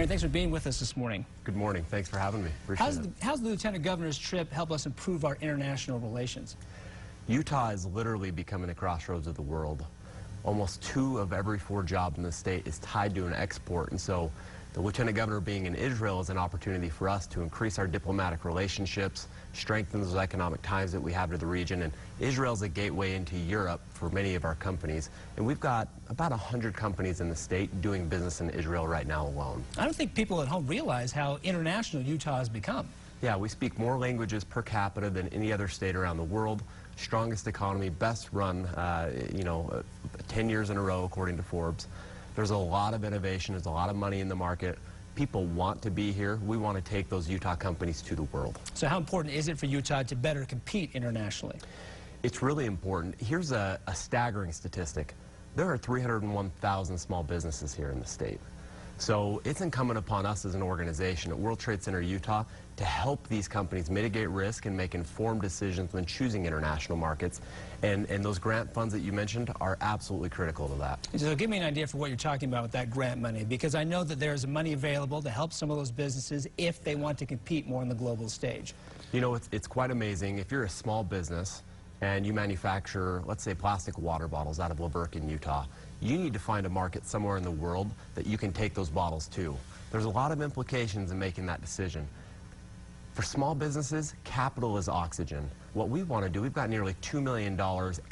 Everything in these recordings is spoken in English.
Aaron, thanks for being with us this morning. Good morning. Thanks for having me. Appreciate it. How's the Lieutenant Governor's trip help us improve our international relations? Utah is literally becoming the crossroads of the world. Almost 2 of every 4 jobs in the state is tied to an export, and so the Lieutenant Governor being in Israel is an opportunity for us to increase our diplomatic relationships, strengthen those economic ties that we have to the region, and Israel is a gateway into Europe for many of our companies, and we've got about 100 companies in the state doing business in Israel right now alone. I don't think people at home realize how international Utah has become. Yeah, we speak more languages per capita than any other state around the world. Strongest economy, best run, 10 years in a row according to Forbes. There's a lot of innovation, there's a lot of money in the market. People want to be here. We want to take those Utah companies to the world. So how important is it for Utah to better compete internationally? It's really important. Here's a staggering statistic. There are 301,000 small businesses here in the state. So it's incumbent upon us as an organization at World Trade Center Utah to help these companies mitigate risk and make informed decisions when choosing international markets. And those grant funds that you mentioned are absolutely critical to that. So give me an idea for what you're talking about with that grant money, because I know that there's money available to help some of those businesses if they want to compete more on the global stage. You know, it's quite amazing. If you're a small business and you manufacture, let's say, plastic water bottles out of LaBerque in Utah, you need to find a market somewhere in the world that you can take those bottles to. There's a lot of implications in making that decision. For small businesses, capital is oxygen. What we want to do, we've got nearly $2 million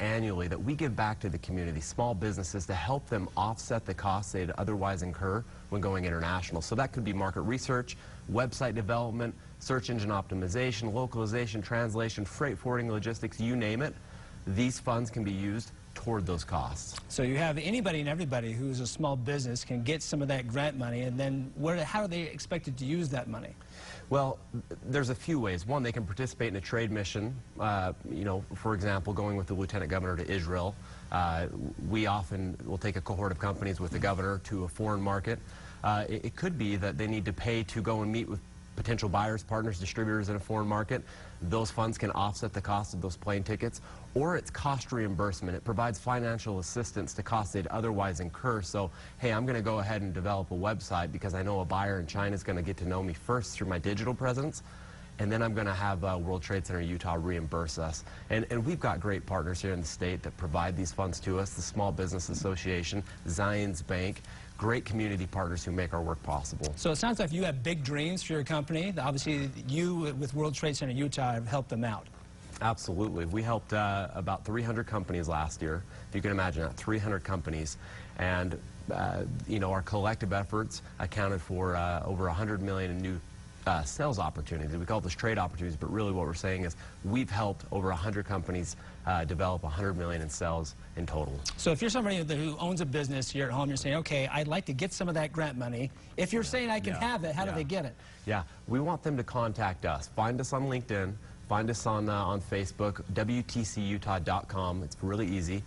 annually that we give back to the community, small businesses, to help them offset the costs they'd otherwise incur when going international. So that could be market research, website development, search engine optimization, localization, translation, freight forwarding, logistics, you name it. These funds can be used toward those costs. So you have anybody and everybody who's a small business can get some of that grant money, and then how are they expected to use that money? Well, there's a few ways. One, they can participate in a trade mission, for example, going with the Lieutenant Governor to Israel. We often will take a cohort of companies with the governor to a foreign market. It could be that they need to pay to go and meet with potential buyers, partners, distributors in a foreign market. Those funds can offset the cost of those plane tickets, or it's cost reimbursement. It provides financial assistance to costs they'd otherwise incur. So, hey, I'm going to go ahead and develop a website because I know a buyer in China is going to get to know me first through my digital presence, and then I'm going to have World Trade Center Utah reimburse us. And we've got great partners here in the state that provide these funds to us, the Small Business Association, Zions Bank, great community partners who make our work possible. So it sounds like you have big dreams for your company. Obviously, you with World Trade Center Utah have helped them out. Absolutely. We helped about 300 companies last year. If you can imagine that, 300 companies. And, our collective efforts accounted for over $100 million in new sales opportunities. We call those trade opportunities, but really what we're saying is we've helped over 100 companies develop $100 million in sales in total. So if you're somebody who owns a business here at home, you're saying, okay, I'd like to get some of that grant money. If you're saying I can have it, how do they get it? Yeah, we want them to contact us. Find us on LinkedIn. Find us on Facebook, WTCUtah.com. It's really easy.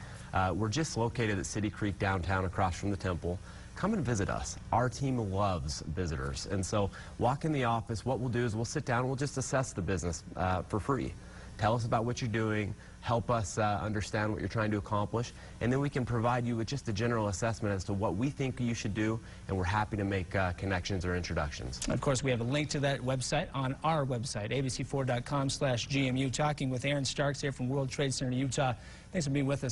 We're just located at City Creek downtown across from the temple. Come and visit us. Our team loves visitors. And so walk in the office. What we'll do is we'll sit down and we'll just assess the business for free. Tell us about what you're doing. Help us understand what you're trying to accomplish. And then we can provide you with just a general assessment as to what we think you should do. And we're happy to make connections or introductions. Of course, we have a link to that website on our website, ABC4.com/GMU. Talking with Aaron Starks here from World Trade Center Utah. Thanks for being with us.